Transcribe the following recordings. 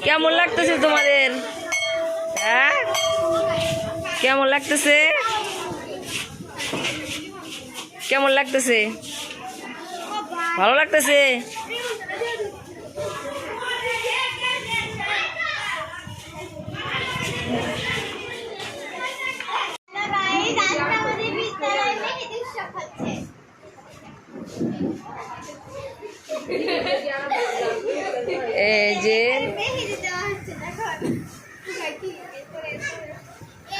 কেমন লাগতেছে তোমাদের? হ্যাঁ, কেমন লাগতেছে? কেমন লাগতেছে? ভালো লাগতেছে? এই যে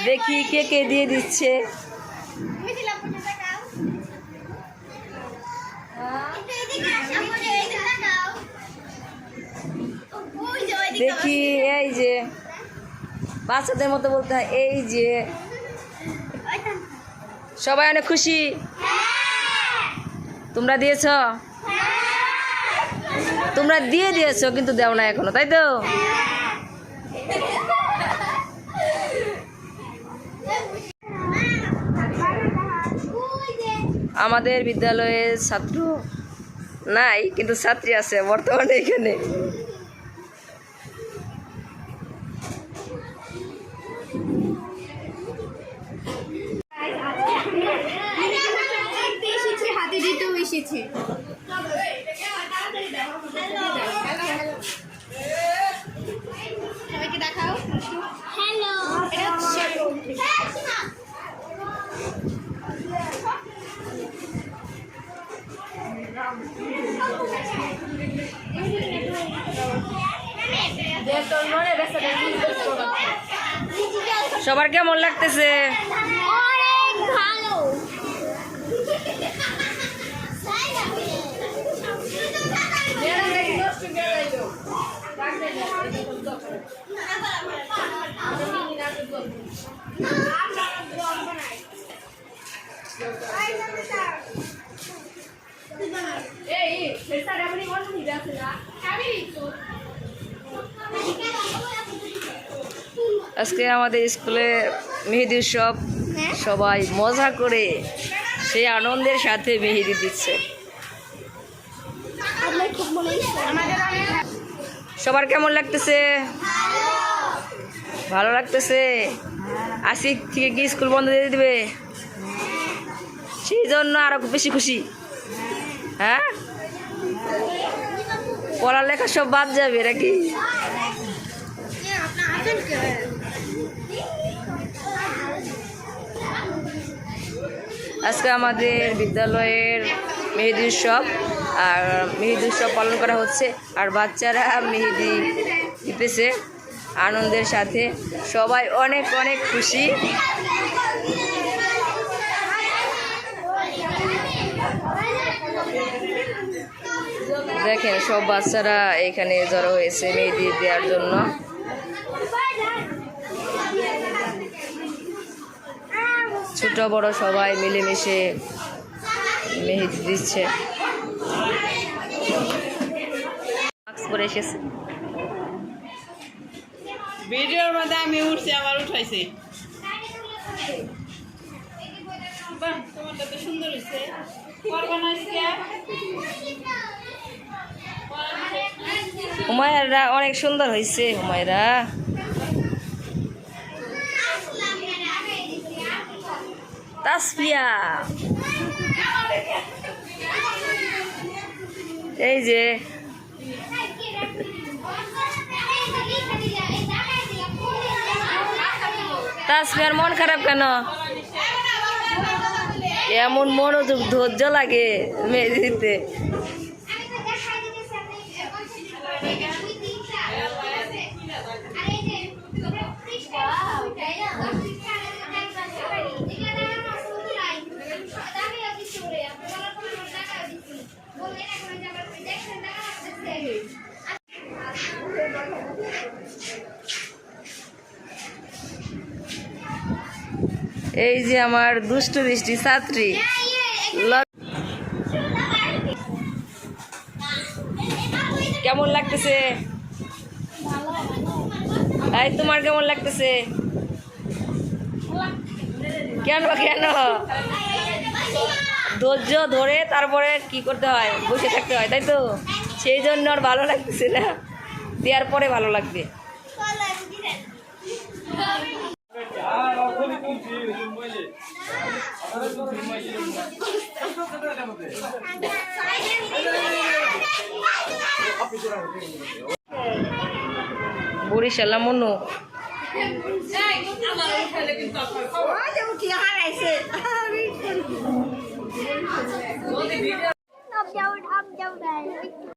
দেখি কে কে দিয়ে দিচ্ছে। দেখি, এই যে বাচ্চাদের মতো বলতে হয়। এই যে সবাই অনেক খুশি। তোমরা দিয়েছ? তোমরা দিয়ে দিয়েছো কিন্তু দেও না এখনো, তাই তো? আমাদের বিদ্যালয়ের ছাত্র নাই, কিন্তু ছাত্রী আছে বর্তমানে এখানে। হাতে দিতেও এসেছে। সবাইকে দেখাও। হ্যালো, সবার কেমন লাগতেছে? অনেক ভালো। আজকে আমাদের স্কুলে মেহেদি উৎসব, সবাই মজা করে সেই আনন্দের সাথে মেহেদি দিচ্ছে। সবার কেমন লাগতেছে? ভালো লাগতেছে? আজকে থেকে কি স্কুল বন্ধ দিয়ে দিবে? সেই জন্য আরো বেশি খুশি। হ্যাঁ, পড়ালেখা সব বাদ যাবে নাকি? আজকে আমাদের বিদ্যালয়ের মেহেদি উৎসব, আর মেহেদি উৎসব পালন করা হচ্ছে, আর বাচ্চারা মেহেদি দিতেছে আনন্দের সাথে। সবাই অনেক অনেক খুশি। দেখেন, সব বাচ্চারা এখানে জড়ো হয়েছে মেহেদি দেওয়ার জন্য। ছোট বড় সবাই মিলেমিশে মেহেদি দিচ্ছে। মাস্ক পরে এসেছে। ভিডিওর মধ্যে আমি উঠছি, আমার উঠাইছি। বাহ, তোমারটা তো সুন্দর হয়েছে। হুমায়রা অনেক সুন্দর হয়েছে। হুমায়রা তাসফিয়া, এই যে তাসফিয়ার মন খারাপ কেন? এমন মনোযোগ ধৈর্য লাগে মেহেদি দিতে। এই যে আমার দুষ্টু মিষ্টি ছাত্রী। কেমন লাগতেছে? এই তোমার কেমন লাগতেছে? কেন কেন ধৈর্য ধরে তারপরে কি করতে হয়, বসে থাকতে হয়, তাই তো? সেই জন্য আর ভালো লাগতেছে না, দেওয়ার পরে ভালো লাগবে। বরিশাল মনু আমার উঠাইলে কিন্তু আপনার খবর।